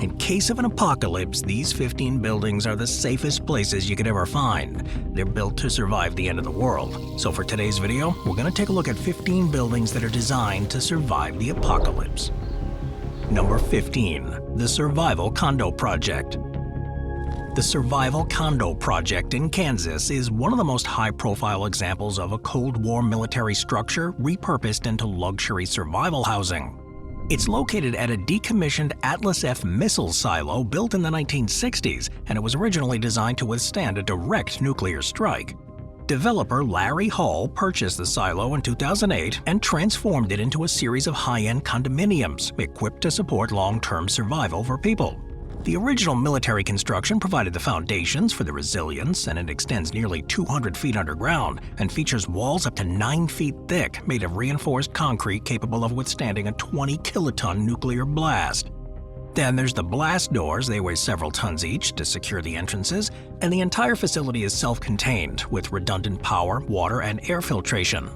In case of an apocalypse, these 15 buildings are the safest places you could ever find. They're built to survive the end of the world. So for today's video, we're going to take a look at 15 buildings that are designed to survive the apocalypse. Number 15. The Survival Condo Project. The Survival Condo Project in Kansas is one of the most high-profile examples of a Cold War military structure repurposed into luxury survival housing. It's located at a decommissioned Atlas F missile silo built in the 1960s, and it was originally designed to withstand a direct nuclear strike. Developer Larry Hall purchased the silo in 2008 and transformed it into a series of high-end condominiums equipped to support long-term survival for people. The original military construction provided the foundations for the resilience, and it extends nearly 200 feet underground and features walls up to 9 feet thick made of reinforced concrete capable of withstanding a 20-kiloton nuclear blast. Then there's the blast doors. They weigh several tons each to secure the entrances, and the entire facility is self-contained with redundant power, water, and air filtration.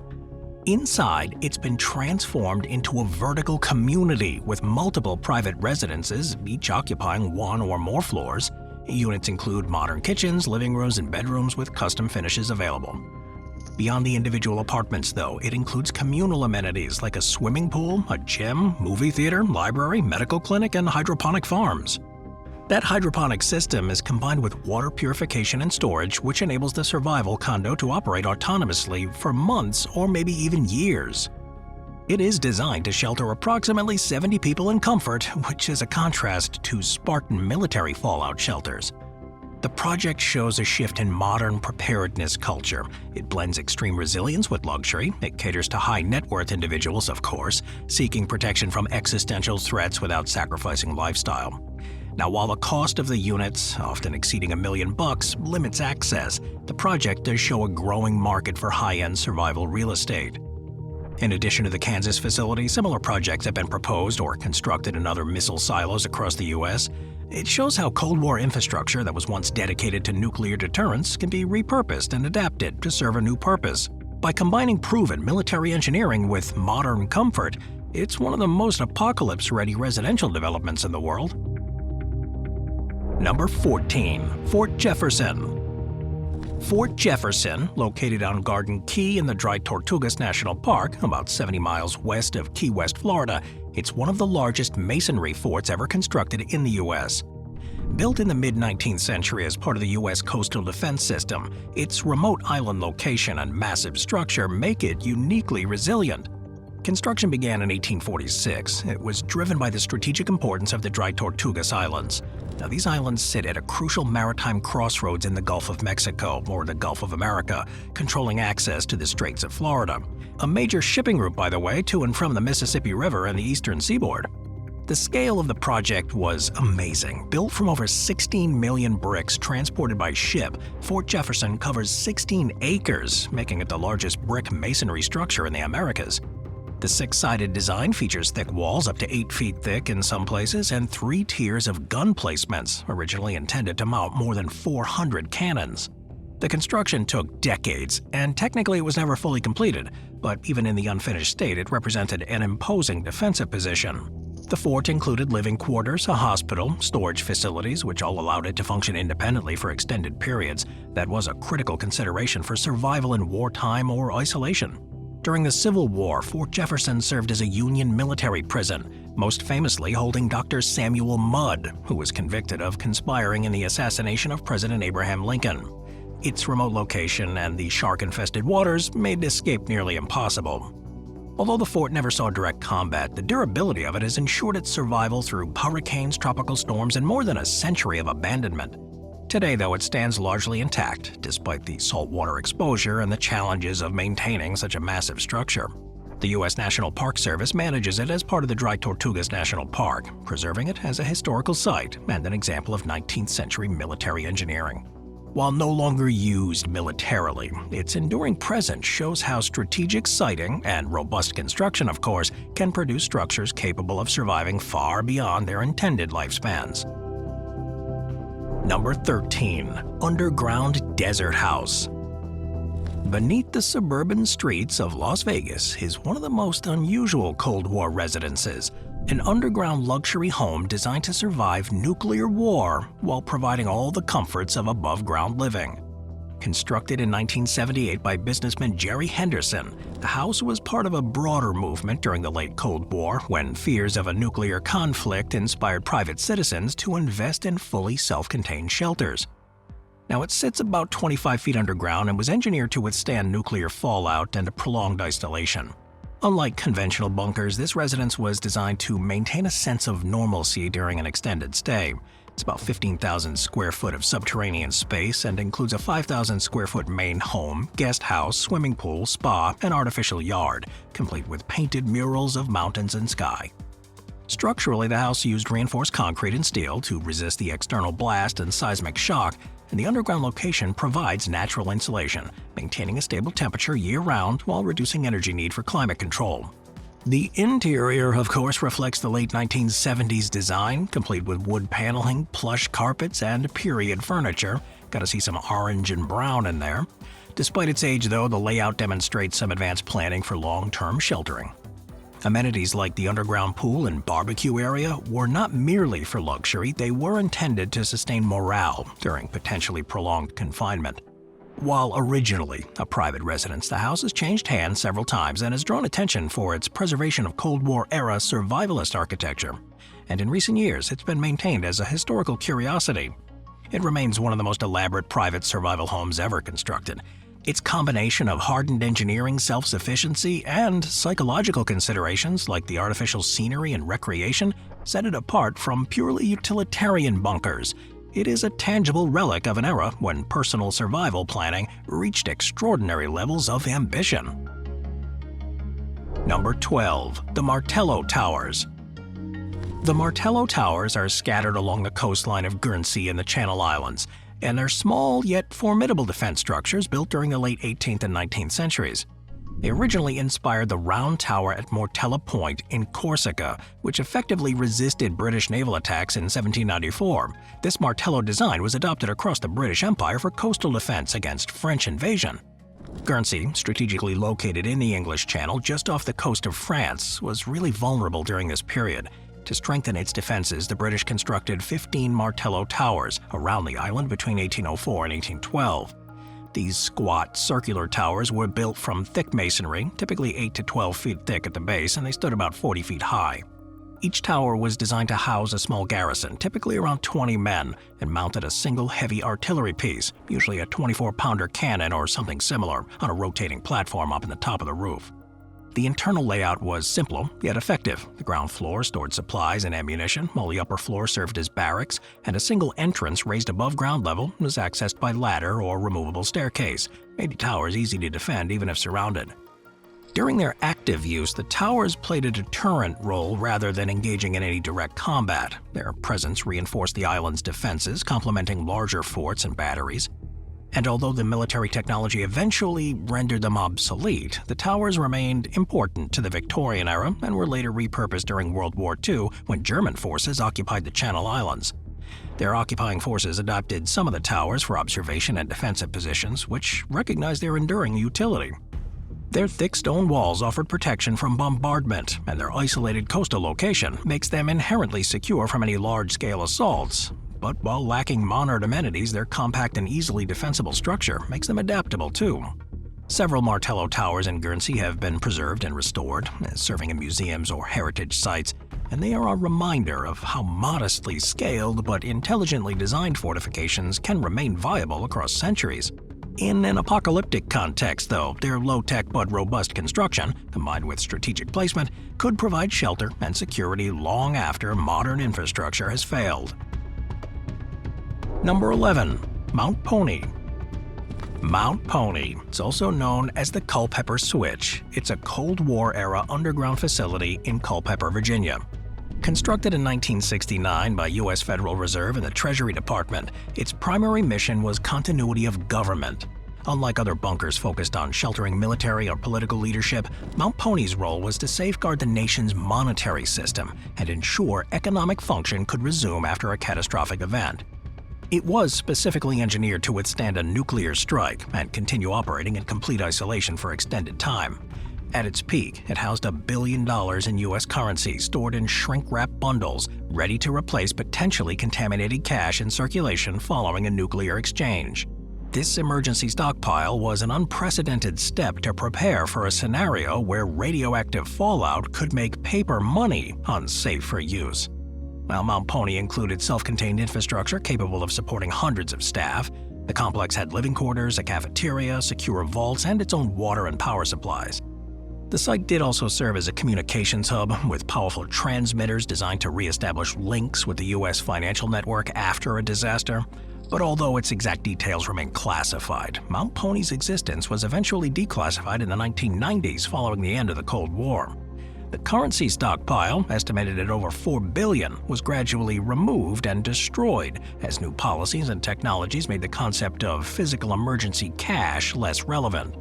Inside, it's been transformed into a vertical community with multiple private residences, each occupying one or more floors. Units include modern kitchens, living rooms, and bedrooms with custom finishes available. Beyond the individual apartments, though, it includes communal amenities like a swimming pool, a gym, movie theater, library, medical clinic, and hydroponic farms. That hydroponic system is combined with water purification and storage, which enables the survival condo to operate autonomously for months or maybe even years. It is designed to shelter approximately 70 people in comfort, which is a contrast to Spartan military fallout shelters. The project shows a shift in modern preparedness culture. It blends extreme resilience with luxury. It caters to high net worth individuals, of course, seeking protection from existential threats without sacrificing lifestyle. Now, while the cost of the units, often exceeding $1 million, limits access, the project does show a growing market for high-end survival real estate. In addition to the Kansas facility, similar projects have been proposed or constructed in other missile silos across the U.S. It shows how Cold War infrastructure that was once dedicated to nuclear deterrence can be repurposed and adapted to serve a new purpose. By combining proven military engineering with modern comfort, it's one of the most apocalypse-ready residential developments in the world. Number 14. Fort Jefferson. Fort Jefferson, located on Garden Key in the Dry Tortugas National Park, about 70 miles west of Key West, Florida, it's one of the largest masonry forts ever constructed in the U.S. Built in the mid-19th century as part of the U.S. coastal defense system, its remote island location and massive structure make it uniquely resilient. Construction began in 1846. It was driven by the strategic importance of the Dry Tortugas Islands. Now, these islands sit at a crucial maritime crossroads in the Gulf of Mexico, or the Gulf of America, controlling access to the Straits of Florida. A major shipping route, by the way, to and from the Mississippi River and the eastern seaboard. The scale of the project was amazing. Built from over 16 million bricks transported by ship, Fort Jefferson covers 16 acres, making it the largest brick masonry structure in the Americas. The six-sided design features thick walls up to 8 feet thick in some places and 3 tiers of gun placements, originally intended to mount more than 400 cannons. The construction took decades, and technically it was never fully completed, but even in the unfinished state it represented an imposing defensive position. The fort included living quarters, a hospital, storage facilities, which all allowed it to function independently for extended periods. That was a critical consideration for survival in wartime or isolation. During the Civil War, Fort Jefferson served as a Union military prison, most famously holding Dr. Samuel Mudd, who was convicted of conspiring in the assassination of President Abraham Lincoln. Its remote location and the shark-infested waters made escape nearly impossible. Although the fort never saw direct combat, the durability of it has ensured its survival through hurricanes, tropical storms, and more than a century of abandonment. Today, though, it stands largely intact, despite the saltwater exposure and the challenges of maintaining such a massive structure. The U.S. National Park Service manages it as part of the Dry Tortugas National Park, preserving it as a historical site and an example of 19th century military engineering. While no longer used militarily, its enduring presence shows how strategic siting and robust construction, of course, can produce structures capable of surviving far beyond their intended lifespans. Number 13. Underground Desert House. Beneath the suburban streets of Las Vegas is one of the most unusual Cold War residences, an underground luxury home designed to survive nuclear war while providing all the comforts of above-ground living. Constructed in 1978 by businessman Jerry Henderson, the house was part of a broader movement during the late Cold War when fears of a nuclear conflict inspired private citizens to invest in fully self-contained shelters. Now, it sits about 25 feet underground and was engineered to withstand nuclear fallout and a prolonged isolation. Unlike conventional bunkers, this residence was designed to maintain a sense of normalcy during an extended stay. It's about 15,000 square foot of subterranean space and includes a 5,000 square foot main home, guest house, swimming pool, spa, and artificial yard, complete with painted murals of mountains and sky. Structurally, the house used reinforced concrete and steel to resist the external blast and seismic shock, and the underground location provides natural insulation, maintaining a stable temperature year-round while reducing energy need for climate control. The interior, of course, reflects the late 1970s design, complete with wood paneling, plush carpets, and period furniture. Gotta see some orange and brown in there. Despite its age, though, the layout demonstrates some advanced planning for long-term sheltering. Amenities like the underground pool and barbecue area were not merely for luxury, they were intended to sustain morale during potentially prolonged confinement. While originally a private residence, the house has changed hands several times and has drawn attention for its preservation of Cold War-era survivalist architecture. And in recent years, it's been maintained as a historical curiosity. It remains one of the most elaborate private survival homes ever constructed. Its combination of hardened engineering, self-sufficiency, and psychological considerations like the artificial scenery and recreation set it apart from purely utilitarian bunkers. It is a tangible relic of an era when personal survival planning reached extraordinary levels of ambition. Number 12. The Martell Towers. The Martell Towers are scattered along the coastline of Guernsey and the Channel Islands, and are small yet formidable defense structures built during the late 18th and 19th centuries. They originally inspired the Round Tower at Martell Point in Corsica, which effectively resisted British naval attacks in 1794. This Martello design was adopted across the British Empire for coastal defense against French invasion. Guernsey, strategically located in the English Channel just off the coast of France, was really vulnerable during this period. To strengthen its defenses, the British constructed 15 Martell Towers around the island between 1804 and 1812. These squat, circular towers were built from thick masonry, typically 8 to 12 feet thick at the base, and they stood about 40 feet high. Each tower was designed to house a small garrison, typically around 20 men, and mounted a single heavy artillery piece, usually a 24-pounder cannon or something similar, on a rotating platform up in the top of the roof. The internal layout was simple, yet effective. The ground floor stored supplies and ammunition, while the upper floor served as barracks, and a single entrance raised above ground level was accessed by ladder or removable staircase, made the towers easy to defend even if surrounded. During their active use, the towers played a deterrent role rather than engaging in any direct combat. Their presence reinforced the island's defenses, complementing larger forts and batteries. And although the military technology eventually rendered them obsolete, the towers remained important to the Victorian era and were later repurposed during World War II when German forces occupied the Channel Islands. Their occupying forces adopted some of the towers for observation and defensive positions, which recognized their enduring utility. Their thick stone walls offered protection from bombardment, and their isolated coastal location makes them inherently secure from any large-scale assaults. But while lacking modern amenities, their compact and easily defensible structure makes them adaptable too. Several Martell Towers in Guernsey have been preserved and restored, serving in museums or heritage sites, and they are a reminder of how modestly scaled but intelligently designed fortifications can remain viable across centuries. In an apocalyptic context, though, their low-tech but robust construction, combined with strategic placement, could provide shelter and security long after modern infrastructure has failed. Number 11. Mount Pony. Mount Pony is also known as the Culpeper Switch. It's a Cold War-era underground facility in Culpeper, Virginia. Constructed in 1969 by U.S. Federal Reserve and the Treasury Department, its primary mission was continuity of government. Unlike other bunkers focused on sheltering military or political leadership, Mount Pony's role was to safeguard the nation's monetary system and ensure economic function could resume after a catastrophic event. It was specifically engineered to withstand a nuclear strike and continue operating in complete isolation for extended time. At its peak, it housed $1 billion in U.S. currency stored in shrink-wrap bundles, ready to replace potentially contaminated cash in circulation following a nuclear exchange. This emergency stockpile was an unprecedented step to prepare for a scenario where radioactive fallout could make paper money unsafe for use. While Mount Pony included self-contained infrastructure capable of supporting hundreds of staff, the complex had living quarters, a cafeteria, secure vaults, and its own water and power supplies. The site did also serve as a communications hub, with powerful transmitters designed to re-establish links with the U.S. financial network after a disaster. But although its exact details remain classified, Mount Pony's existence was eventually declassified in the 1990s following the end of the Cold War. The currency stockpile, estimated at over $4 billion, was gradually removed and destroyed as new policies and technologies made the concept of physical emergency cash less relevant.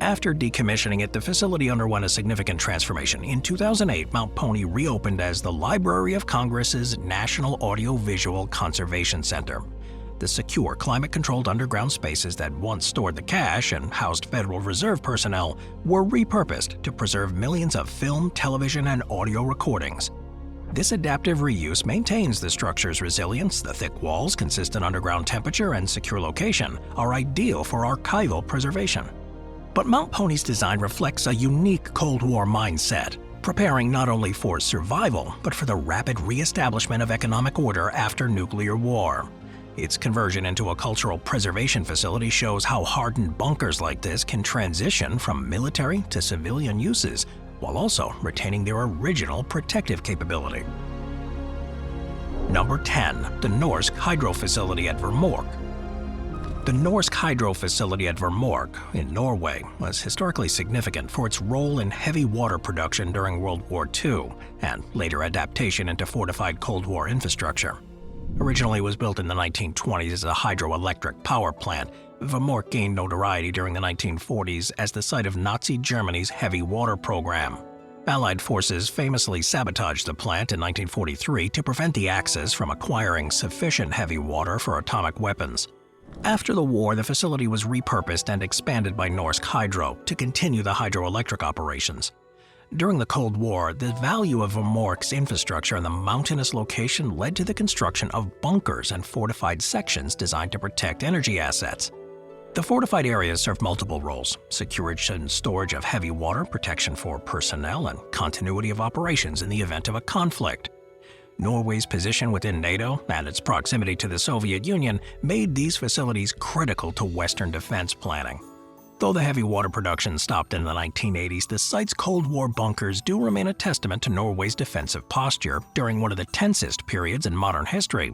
After decommissioning it, the facility underwent a significant transformation. In 2008, Mount Pony reopened as the Library of Congress's National Audio-Visual Conservation Center. The secure, climate-controlled underground spaces that once stored the cash and housed Federal Reserve personnel were repurposed to preserve millions of film, television, and audio recordings. This adaptive reuse maintains the structure's resilience. The thick walls, consistent underground temperature, and secure location are ideal for archival preservation. But Mount Pony's design reflects a unique Cold War mindset, preparing not only for survival, but for the rapid re-establishment of economic order after nuclear war. Its conversion into a cultural preservation facility shows how hardened bunkers like this can transition from military to civilian uses, while also retaining their original protective capability. Number 10. The Norsk Hydro Facility at Vemork. The Norsk Hydro Facility at Vemork in Norway was historically significant for its role in heavy water production during World War II and later adaptation into fortified Cold War infrastructure. Originally was built in the 1920s as a hydroelectric power plant, Vemork gained notoriety during the 1940s as the site of Nazi Germany's heavy water program. Allied forces famously sabotaged the plant in 1943 to prevent the Axis from acquiring sufficient heavy water for atomic weapons. After the war, the facility was repurposed and expanded by Norsk Hydro to continue the hydroelectric operations. During the Cold War, the value of Vemork's infrastructure and the mountainous location led to the construction of bunkers and fortified sections designed to protect energy assets. The fortified areas serve multiple roles: security and storage of heavy water, protection for personnel, and continuity of operations in the event of a conflict. Norway's position within NATO and its proximity to the Soviet Union made these facilities critical to Western defense planning. Though the heavy water production stopped in the 1980s, the site's Cold War bunkers do remain a testament to Norway's defensive posture during one of the tensest periods in modern history.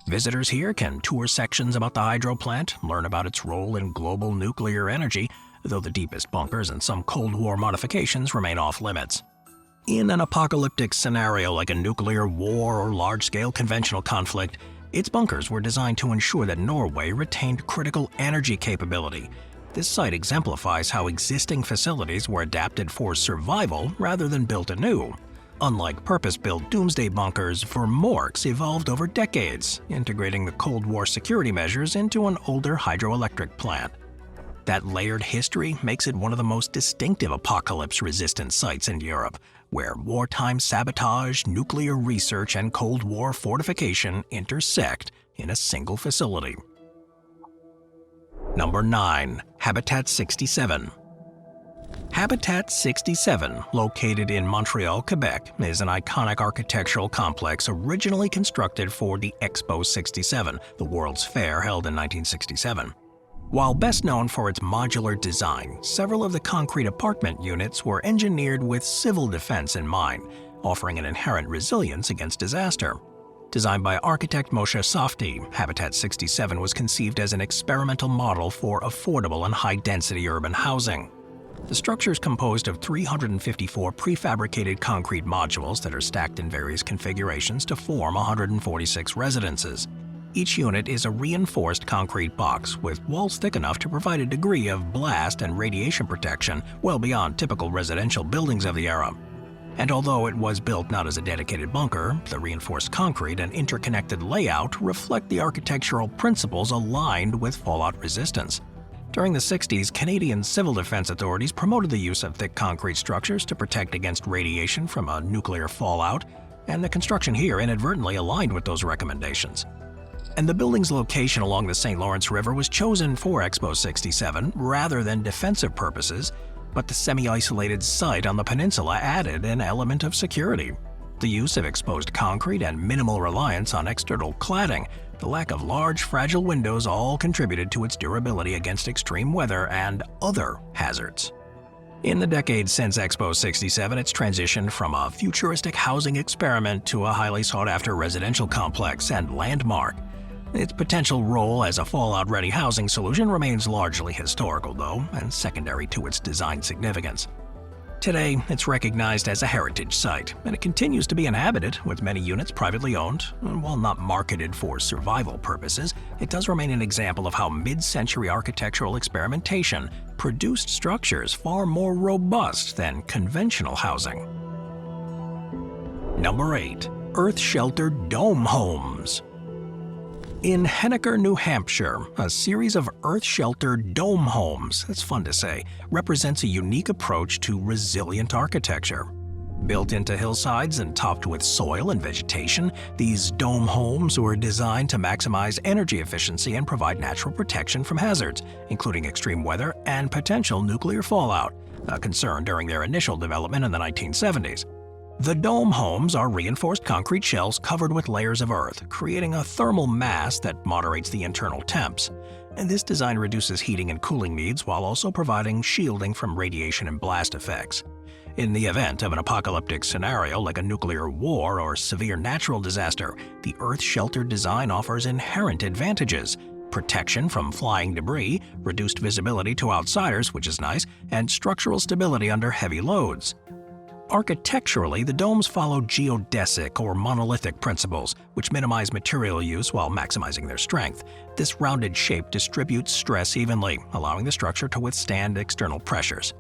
Visitors here can tour sections about the hydro plant, learn about its role in global nuclear energy, though the deepest bunkers and some Cold War modifications remain off-limits. In an apocalyptic scenario like a nuclear war or large-scale conventional conflict, its bunkers were designed to ensure that Norway retained critical energy capability. This site exemplifies how existing facilities were adapted for survival rather than built anew. Unlike purpose-built doomsday bunkers, Vemork's evolved over decades, integrating the Cold War security measures into an older hydroelectric plant. That layered history makes it one of the most distinctive apocalypse-resistant sites in Europe, where wartime sabotage, nuclear research, and Cold War fortification intersect in a single facility. Number 9. Habitat 67. Habitat 67, located in Montreal, Quebec, is an iconic architectural complex originally constructed for the Expo 67, the World's Fair held in 1967. While best known for its modular design, several of the concrete apartment units were engineered with civil defense in mind, offering an inherent resilience against disaster. Designed by architect Moshe Safdie, Habitat 67 was conceived as an experimental model for affordable and high-density urban housing. The structure is composed of 354 prefabricated concrete modules that are stacked in various configurations to form 146 residences. Each unit is a reinforced concrete box with walls thick enough to provide a degree of blast and radiation protection well beyond typical residential buildings of the era. And although it was built not as a dedicated bunker, the reinforced concrete and interconnected layout reflect the architectural principles aligned with fallout resistance. During the 60s, Canadian civil defense authorities promoted the use of thick concrete structures to protect against radiation from a nuclear fallout, and the construction here inadvertently aligned with those recommendations. And the building's location along the St. Lawrence River was chosen for Expo 67 rather than defensive purposes, but the semi-isolated site on the peninsula added an element of security. The use of exposed concrete and minimal reliance on external cladding, the lack of large, fragile windows all contributed to its durability against extreme weather and other hazards. In the decades since Expo 67, it's transitioned from a futuristic housing experiment to a highly sought-after residential complex and landmark. Its potential role as a fallout-ready housing solution remains largely historical, though, and secondary to its design significance. Today, it's recognized as a heritage site, and it continues to be inhabited, with many units privately owned. And while not marketed for survival purposes, it does remain an example of how mid-century architectural experimentation produced structures far more robust than conventional housing. Number 8. Earth-sheltered dome homes. In Henniker, New Hampshire, a series of earth-sheltered dome homes, that's fun to say, represents a unique approach to resilient architecture. Built into hillsides and topped with soil and vegetation, these dome homes were designed to maximize energy efficiency and provide natural protection from hazards, including extreme weather and potential nuclear fallout, a concern during their initial development in the 1970s. The dome homes are reinforced concrete shells covered with layers of earth, creating a thermal mass that moderates the internal temps. And this design reduces heating and cooling needs while also providing shielding from radiation and blast effects. In the event of an apocalyptic scenario like a nuclear war or severe natural disaster, the earth-sheltered design offers inherent advantages: protection from flying debris, reduced visibility to outsiders, which is nice, and structural stability under heavy loads. Architecturally, the domes follow geodesic or monolithic principles, which minimize material use while maximizing their strength. This rounded shape distributes stress evenly, allowing the structure to withstand external pressures.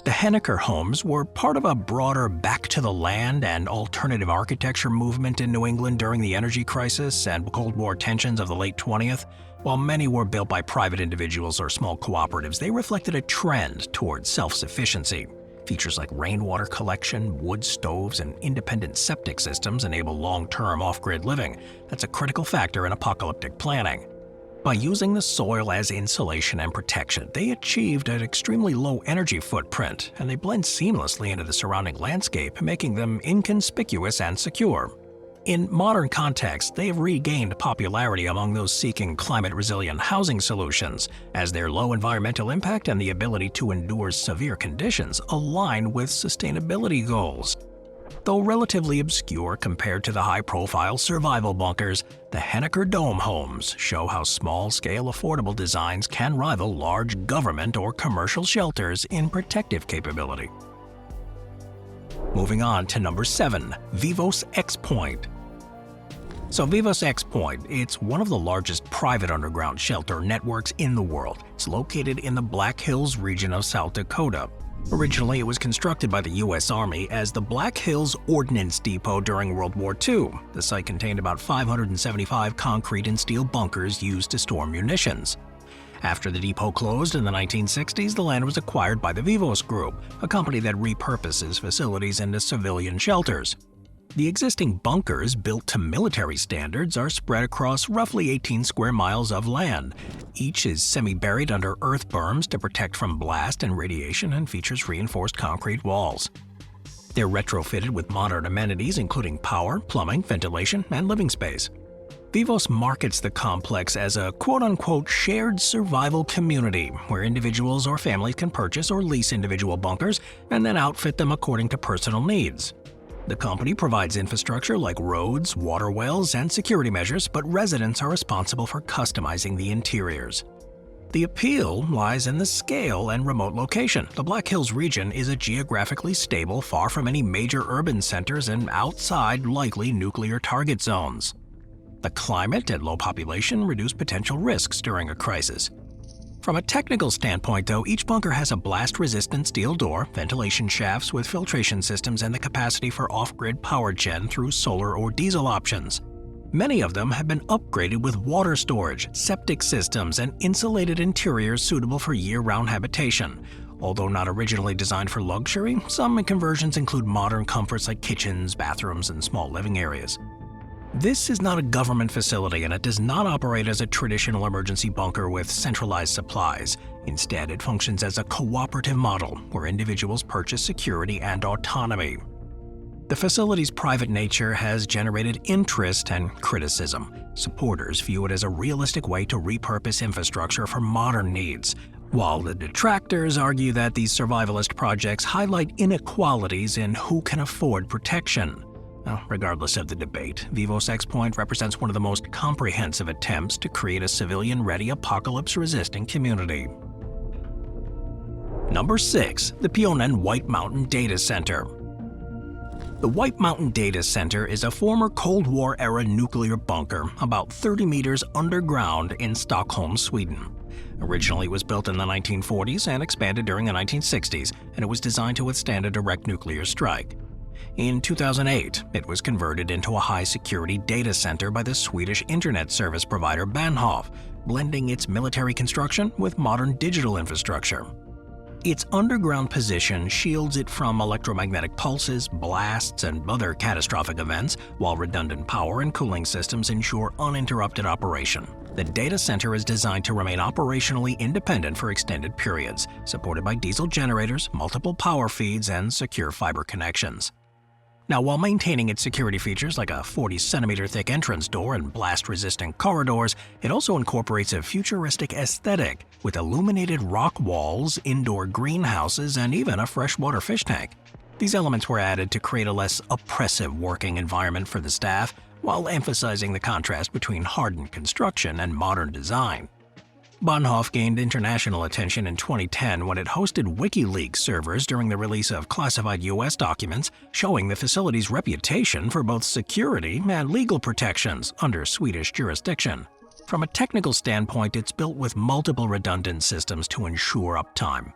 The Henniker homes were part of a broader back to the land and alternative architecture movement in New England during the energy crisis and Cold War tensions of the late 20th. While many were built by private individuals or small cooperatives, they reflected a trend toward self-sufficiency. Features like rainwater collection, wood stoves, and independent septic systems enable long-term off-grid living. That's a critical factor in apocalyptic planning. By using the soil as insulation and protection, they achieved an extremely low energy footprint, and they blend seamlessly into the surrounding landscape, making them inconspicuous and secure. In modern contexts, they have regained popularity among those seeking climate-resilient housing solutions, as their low environmental impact and the ability to endure severe conditions align with sustainability goals. Though relatively obscure compared to the high-profile survival bunkers, the Henniker dome homes show how small-scale affordable designs can rival large government or commercial shelters in protective capability. Moving on to number 7, Vivos Xpoint. So Vivos Xpoint, it's one of the largest private underground shelter networks in the world. It's located in the Black Hills region of South Dakota. Originally, it was constructed by the U.S. Army as the Black Hills Ordnance Depot during World War II. The site contained about 575 concrete and steel bunkers used to store munitions. After the depot closed in the 1960s, the land was acquired by the Vivos Group, a company that repurposes facilities into civilian shelters. The existing bunkers, built to military standards, are spread across roughly 18 square miles of land. Each is semi-buried under earth berms to protect from blast and radiation and features reinforced concrete walls. They're retrofitted with modern amenities including power, plumbing, ventilation, and living space. Vivos markets the complex as a quote-unquote shared survival community where individuals or families can purchase or lease individual bunkers and then outfit them according to personal needs. The company provides infrastructure like roads, water wells, and security measures, but residents are responsible for customizing the interiors. The appeal lies in the scale and remote location. The Black Hills region is a geographically stable, far from any major urban centers and outside likely nuclear target zones. The climate and low population reduce potential risks during a crisis. From a technical standpoint, though, each bunker has a blast-resistant steel door, ventilation shafts with filtration systems, and the capacity for off-grid power gen through solar or diesel options. Many of them have been upgraded with water storage, septic systems, and insulated interiors suitable for year-round habitation. Although not originally designed for luxury, some conversions include modern comforts like kitchens, bathrooms, and small living areas. This is not a government facility, and it does not operate as a traditional emergency bunker with centralized supplies. Instead, it functions as a cooperative model where individuals purchase security and autonomy. The facility's private nature has generated interest and criticism. Supporters view it as a realistic way to repurpose infrastructure for modern needs, while the detractors argue that these survivalist projects highlight inequalities in who can afford protection. Now, regardless of the debate, Vivos Xpoint represents one of the most comprehensive attempts to create a civilian-ready, apocalypse-resisting community. Number 6. The Pion White Mountain Data Center. The White Mountain Data Center is a former Cold War-era nuclear bunker about 30 meters underground in Stockholm, Sweden. Originally, it was built in the 1940s and expanded during the 1960s, and it was designed to withstand a direct nuclear strike. In 2008, it was converted into a high-security data center by the Swedish internet service provider Bahnhof, blending its military construction with modern digital infrastructure. Its underground position shields it from electromagnetic pulses, blasts, and other catastrophic events, while redundant power and cooling systems ensure uninterrupted operation. The data center is designed to remain operationally independent for extended periods, supported by diesel generators, multiple power feeds, and secure fiber connections. Now, while maintaining its security features like a 40-centimeter thick entrance door and blast-resistant corridors, it also incorporates a futuristic aesthetic with illuminated rock walls, indoor greenhouses, and even a freshwater fish tank. These elements were added to create a less oppressive working environment for the staff, while emphasizing the contrast between hardened construction and modern design. Bahnhof gained international attention in 2010 when it hosted WikiLeaks servers during the release of classified U.S. documents showing the facility's reputation for both security and legal protections under Swedish jurisdiction. From a technical standpoint, it's built with multiple redundant systems to ensure uptime.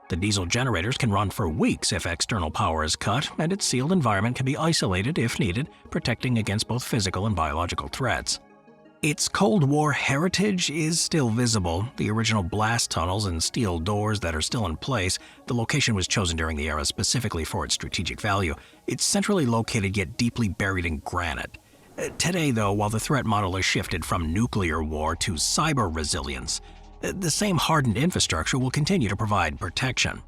The diesel generators can run for weeks if external power is cut, and its sealed environment can be isolated if needed, protecting against both physical and biological threats. Its Cold War heritage is still visible, the original blast tunnels and steel doors that are still in place. The location was chosen during the era specifically for its strategic value. It's centrally located yet deeply buried in granite. Today, though, while the threat model has shifted from nuclear war to cyber resilience, the same hardened infrastructure will continue to provide protection.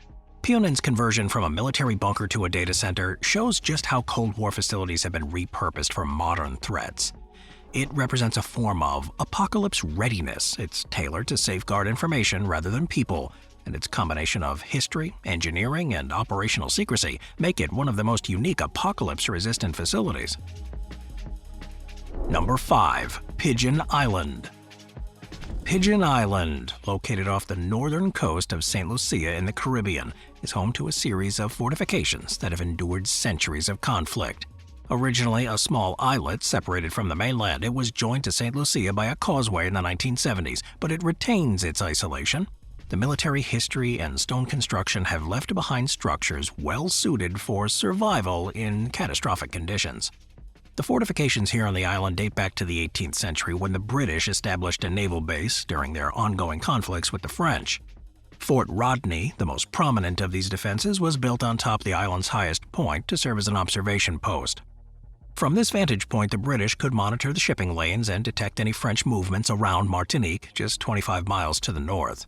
Pion's conversion from a military bunker to a data center shows just how Cold War facilities have been repurposed for modern threats. It represents a form of apocalypse readiness. It's tailored to safeguard information rather than people, and its combination of history, engineering, and operational secrecy make it one of the most unique apocalypse-resistant facilities. Number 5. Pigeon Island. Pigeon Island, located off the northern coast of St. Lucia in the Caribbean, is home to a series of fortifications that have endured centuries of conflict. Originally a small islet separated from the mainland, it was joined to St. Lucia by a causeway in the 1970s, but it retains its isolation. The military history and stone construction have left behind structures well suited for survival in catastrophic conditions. The fortifications here on the island date back to the 18th century when the British established a naval base during their ongoing conflicts with the French. Fort Rodney, the most prominent of these defenses, was built on top the island's highest point to serve as an observation post. From this vantage point, the British could monitor the shipping lanes and detect any French movements around Martinique, just 25 miles to the north.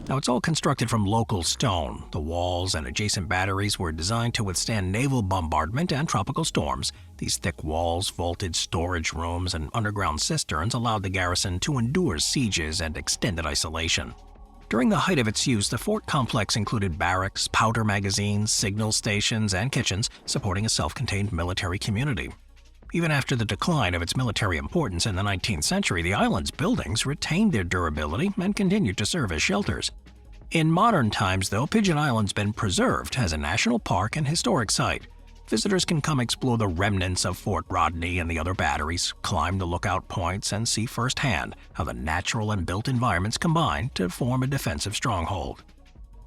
Now, it's all constructed from local stone. The walls and adjacent batteries were designed to withstand naval bombardment and tropical storms. These thick walls, vaulted storage rooms, and underground cisterns allowed the garrison to endure sieges and extended isolation. During the height of its use, the fort complex included barracks, powder magazines, signal stations, and kitchens, supporting a self-contained military community. Even after the decline of its military importance in the 19th century, the island's buildings retained their durability and continued to serve as shelters. In modern times, though, Pigeon Island's been preserved as a national park and historic site. Visitors can come explore the remnants of Fort Rodney and the other batteries, climb the lookout points, and see firsthand how the natural and built environments combine to form a defensive stronghold.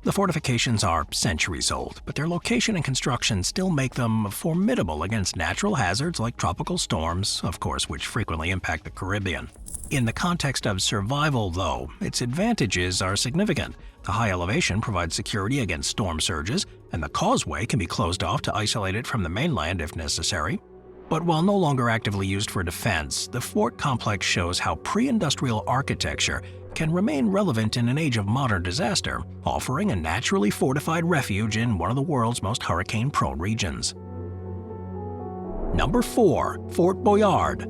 The fortifications are centuries old, but their location and construction still make them formidable against natural hazards like tropical storms, of course, which frequently impact the Caribbean. In the context of survival, though, its advantages are significant. The high elevation provides security against storm surges, and the causeway can be closed off to isolate it from the mainland if necessary. But while no longer actively used for defense, the fort complex shows how pre-industrial architecture can remain relevant in an age of modern disaster, offering a naturally fortified refuge in one of the world's most hurricane-prone regions. Number 4. Fort Bayard.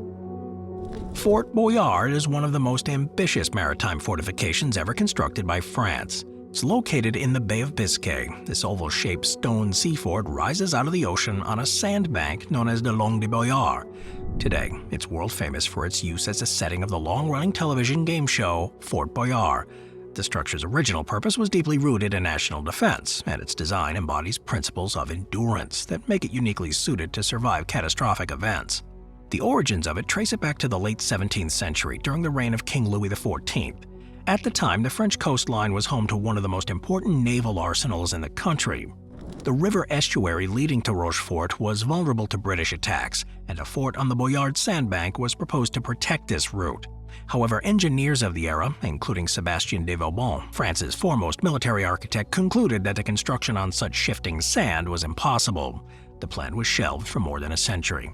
Fort Bayard is one of the most ambitious maritime fortifications ever constructed by France. It's located in the Bay of Biscay. This oval-shaped stone sea fort rises out of the ocean on a sandbank known as the Long de Bayard. Today, it's world-famous for its use as a setting of the long-running television game show Fort Bayard. The structure's original purpose was deeply rooted in national defense, and its design embodies principles of endurance that make it uniquely suited to survive catastrophic events. The origins of it trace it back to the late 17th century during the reign of King Louis XIV. At the time, the French coastline was home to one of the most important naval arsenals in the country. The river estuary leading to Rochefort was vulnerable to British attacks, and a fort on the Bayard sandbank was proposed to protect this route. However, engineers of the era, including Sébastien de Vauban, France's foremost military architect, concluded that the construction on such shifting sand was impossible. The plan was shelved for more than a century.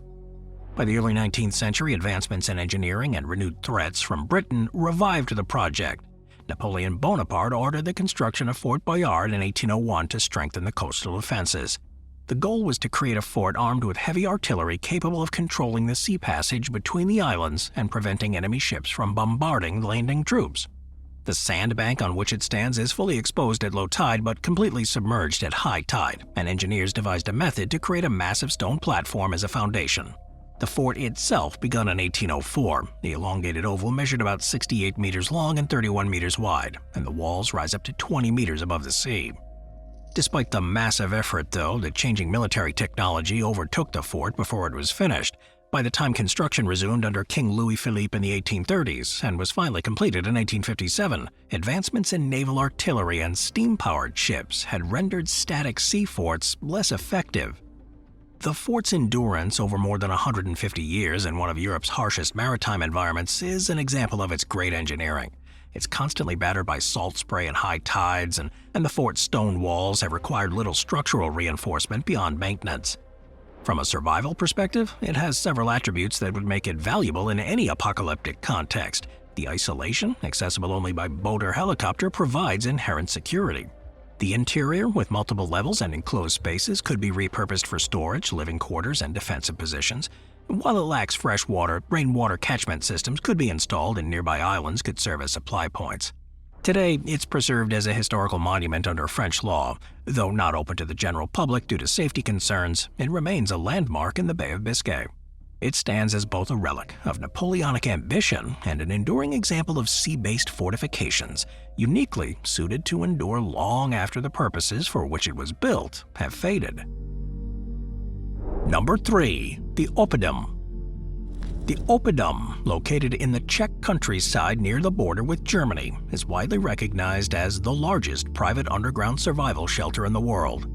By the early 19th century, advancements in engineering and renewed threats from Britain revived the project. Napoleon Bonaparte ordered the construction of Fort Bayard in 1801 to strengthen the coastal defenses. The goal was to create a fort armed with heavy artillery capable of controlling the sea passage between the islands and preventing enemy ships from bombarding landing troops. The sandbank on which it stands is fully exposed at low tide but completely submerged at high tide, and engineers devised a method to create a massive stone platform as a foundation. The fort itself begun in 1804. The elongated oval measured about 68 meters long and 31 meters wide, and the walls rise up to 20 meters above the sea. Despite the massive effort, though, the changing military technology overtook the fort before it was finished. By the time construction resumed under King Louis Philippe in the 1830s and was finally completed in 1857, advancements in naval artillery and steam-powered ships had rendered static sea forts less effective. The fort's endurance over more than 150 years in one of Europe's harshest maritime environments is an example of its great engineering. It's constantly battered by salt spray and high tides, and the fort's stone walls have required little structural reinforcement beyond maintenance. From a survival perspective, it has several attributes that would make it valuable in any apocalyptic context. The isolation, accessible only by boat or helicopter, provides inherent security. The interior, with multiple levels and enclosed spaces, could be repurposed for storage, living quarters, and defensive positions. While it lacks fresh water, rainwater catchment systems could be installed and nearby islands could serve as supply points. Today, it's preserved as a historical monument under French law. Though not open to the general public due to safety concerns, it remains a landmark in the Bay of Biscay. It stands as both a relic of Napoleonic ambition and an enduring example of sea-based fortifications, uniquely suited to endure long after the purposes for which it was built have faded. Number 3. The Opedom. The Opedom, located in the Czech countryside near the border with Germany, is widely recognized as the largest private underground survival shelter in the world.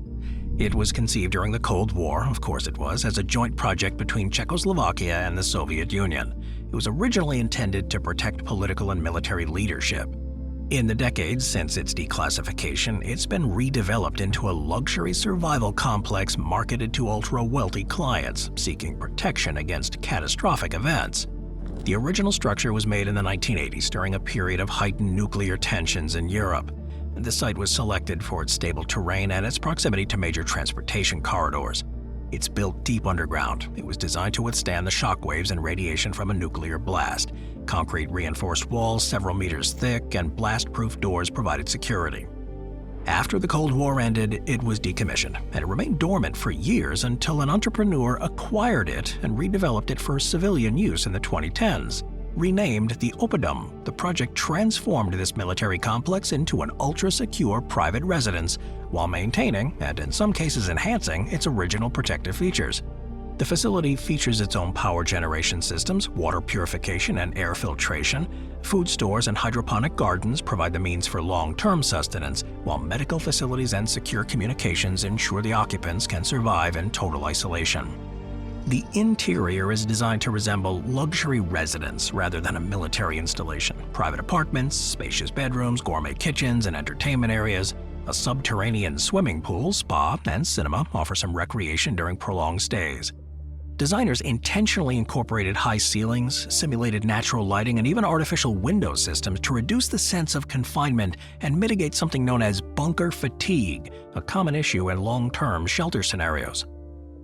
It was conceived during the Cold War, of course it was, as a joint project between Czechoslovakia and the Soviet Union. It was originally intended to protect political and military leadership. In the decades since its declassification, it's been redeveloped into a luxury survival complex marketed to ultra-wealthy clients seeking protection against catastrophic events. The original structure was made in the 1980s during a period of heightened nuclear tensions in Europe. The site was selected for its stable terrain and its proximity to major transportation corridors. It's built deep underground. It was designed to withstand the shock waves and radiation from a nuclear blast. Concrete reinforced walls several meters thick and blast-proof doors provided security. After the Cold War ended, it was decommissioned, and it remained dormant for years until an entrepreneur acquired it and redeveloped it for civilian use in the 2010s. Renamed the Opedom, the project transformed this military complex into an ultra-secure private residence while maintaining, and in some cases enhancing, its original protective features. The facility features its own power generation systems, water purification and air filtration. Food stores and hydroponic gardens provide the means for long-term sustenance, while medical facilities and secure communications ensure the occupants can survive in total isolation. The interior is designed to resemble luxury residence rather than a military installation. Private apartments, spacious bedrooms, gourmet kitchens and entertainment areas. A subterranean swimming pool, spa, and cinema offer some recreation during prolonged stays. Designers intentionally incorporated high ceilings, simulated natural lighting, and even artificial window systems to reduce the sense of confinement and mitigate something known as bunker fatigue, a common issue in long-term shelter scenarios.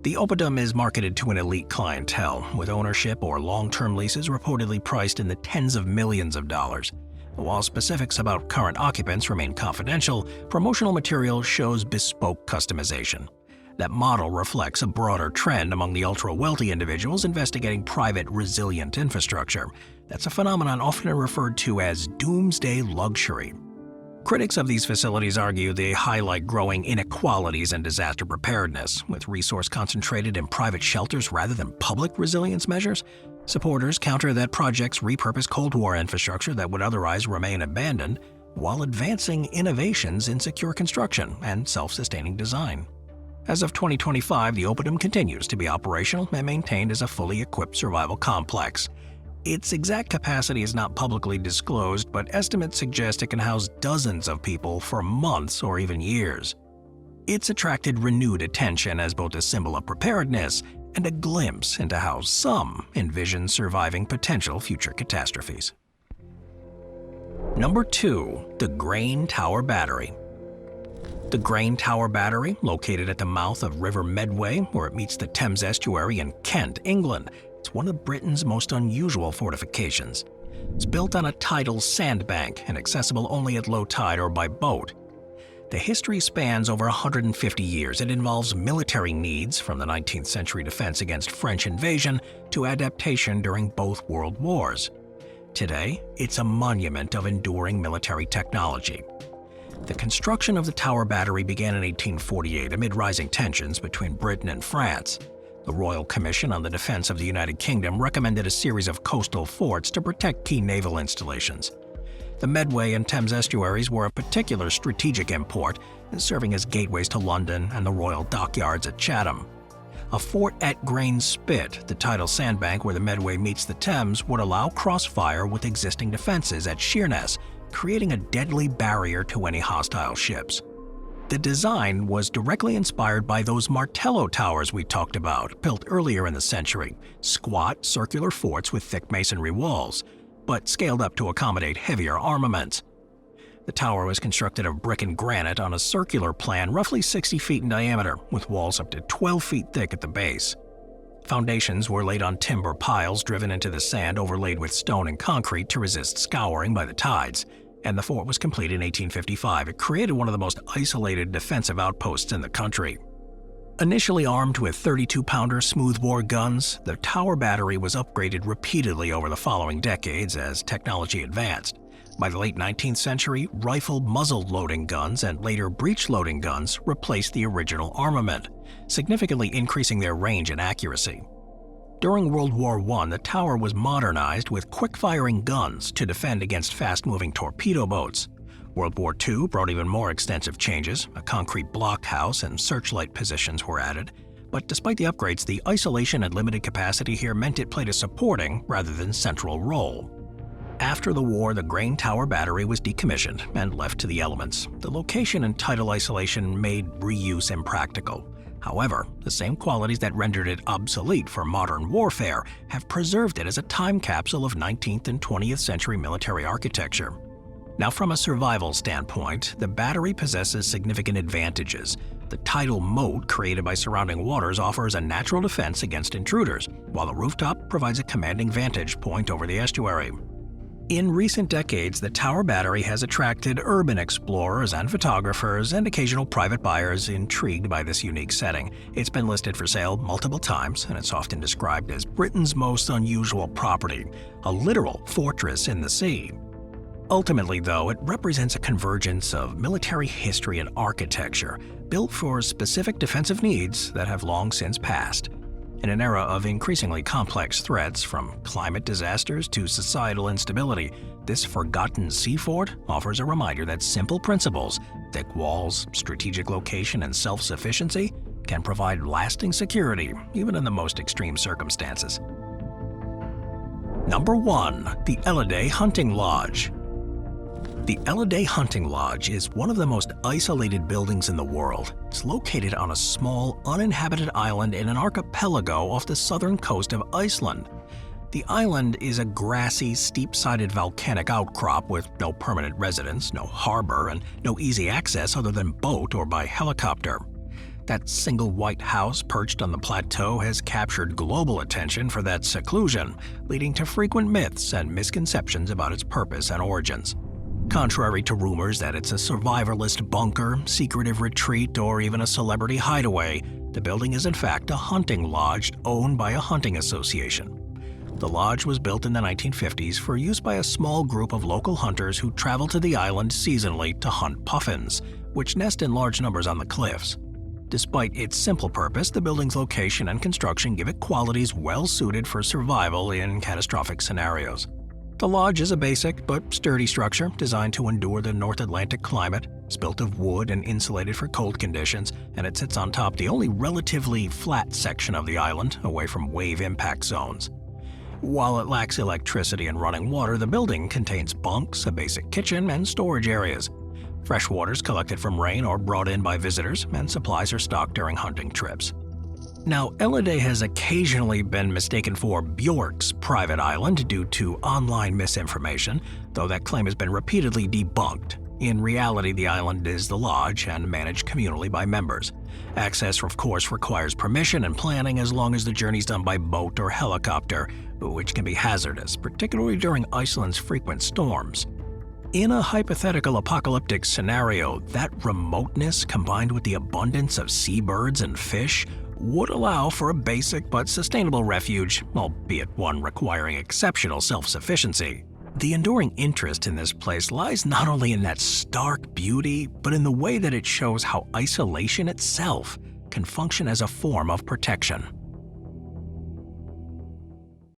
The Opedom is marketed to an elite clientele, with ownership or long-term leases reportedly priced in the tens of millions of dollars. While specifics about current occupants remain confidential, promotional material shows bespoke customization. That model reflects a broader trend among the ultra-wealthy individuals investigating private, resilient infrastructure. That's a phenomenon often referred to as doomsday luxury. Critics of these facilities argue they highlight growing inequalities in disaster preparedness, with resource concentrated in private shelters rather than public resilience measures. Supporters counter that projects repurpose Cold War infrastructure that would otherwise remain abandoned, while advancing innovations in secure construction and self-sustaining design. As of 2025, the Opedom continues to be operational and maintained as a fully equipped survival complex. Its exact capacity is not publicly disclosed, but estimates suggest it can house dozens of people for months or even years. It's attracted renewed attention as both a symbol of preparedness and a glimpse into how some envision surviving potential future catastrophes. Number 2. The Grain Tower Battery. The Grain Tower Battery, located at the mouth of River Medway, where it meets the Thames estuary in Kent, England, is one of Britain's most unusual fortifications. It's built on a tidal sandbank and accessible only at low tide or by boat. The history spans over 150 years. It involves military needs, from the 19th century defense against French invasion to adaptation during both world wars. Today, it's a monument of enduring military technology. The construction of the Tower Battery began in 1848 amid rising tensions between Britain and France. The Royal Commission on the Defense of the United Kingdom recommended a series of coastal forts to protect key naval installations. The Medway and Thames estuaries were of particular strategic import, serving as gateways to London and the Royal Dockyards at Chatham. A fort at Grain Spit, the tidal sandbank where the Medway meets the Thames, would allow crossfire with existing defenses at Sheerness, creating a deadly barrier to any hostile ships. The design was directly inspired by those Martell Towers we talked about, built earlier in the century, squat, circular forts with thick masonry walls, but scaled up to accommodate heavier armaments. The tower was constructed of brick and granite on a circular plan roughly 60 feet in diameter, with walls up to 12 feet thick at the base. Foundations were laid on timber piles driven into the sand overlaid with stone and concrete to resist scouring by the tides, and the fort was completed in 1855. It created one of the most isolated defensive outposts in the country. Initially armed with 32-pounder smoothbore guns, the Tower Battery was upgraded repeatedly over the following decades as technology advanced. By the late 19th century, rifle muzzle-loading guns and later breech-loading guns replaced the original armament, significantly increasing their range and accuracy. During World War I, the tower was modernized with quick-firing guns to defend against fast-moving torpedo boats. World War II brought even more extensive changes. A concrete blockhouse and searchlight positions were added. But despite the upgrades, the isolation and limited capacity here meant it played a supporting rather than central role. After the war, the Grain Tower Battery was decommissioned and left to the elements. The location and tidal isolation made reuse impractical. However, the same qualities that rendered it obsolete for modern warfare have preserved it as a time capsule of 19th and 20th century military architecture. Now, from a survival standpoint, the battery possesses significant advantages. The tidal moat created by surrounding waters offers a natural defense against intruders, while the rooftop provides a commanding vantage point over the estuary. In recent decades, the Tower Battery has attracted urban explorers and photographers and occasional private buyers intrigued by this unique setting. It's been listed for sale multiple times, and it's often described as Britain's most unusual property, a literal fortress in the sea. Ultimately, though, it represents a convergence of military history and architecture, built for specific defensive needs that have long since passed. In an era of increasingly complex threats, from climate disasters to societal instability, this forgotten sea fort offers a reminder that simple principles, thick walls, strategic location, and self-sufficiency can provide lasting security, even in the most extreme circumstances. Number 1. The Eleay Hunting Lodge. The Eleay Hunting Lodge is one of the most isolated buildings in the world. It's located on a small, uninhabited island in an archipelago off the southern coast of Iceland. The island is a grassy, steep-sided volcanic outcrop with no permanent residents, no harbor, and no easy access other than boat or by helicopter. That single white house perched on the plateau has captured global attention for that seclusion, leading to frequent myths and misconceptions about its purpose and origins. Contrary to rumors that it's a survivalist bunker, secretive retreat, or even a celebrity hideaway, the building is in fact a hunting lodge owned by a hunting association. The lodge was built in the 1950s for use by a small group of local hunters who travel to the island seasonally to hunt puffins, which nest in large numbers on the cliffs. Despite its simple purpose, the building's location and construction give it qualities well suited for survival in catastrophic scenarios. The lodge is a basic but sturdy structure designed to endure the North Atlantic climate. It's built of wood and insulated for cold conditions, and it sits on top the only relatively flat section of the island, away from wave impact zones. While it lacks electricity and running water, the building contains bunks, a basic kitchen, and storage areas. Fresh water is collected from rain or brought in by visitors, and supplies are stocked during hunting trips. Now, Eleay has occasionally been mistaken for Bjork's private island due to online misinformation, though that claim has been repeatedly debunked. In reality, the island is the lodge and managed communally by members. Access, of course, requires permission and planning as long as the journey's done by boat or helicopter, which can be hazardous, particularly during Iceland's frequent storms. In a hypothetical apocalyptic scenario, that remoteness combined with the abundance of seabirds and fish would allow for a basic but sustainable refuge, albeit one requiring exceptional self-sufficiency. The enduring interest in this place lies not only in that stark beauty, but in the way that it shows how isolation itself can function as a form of protection.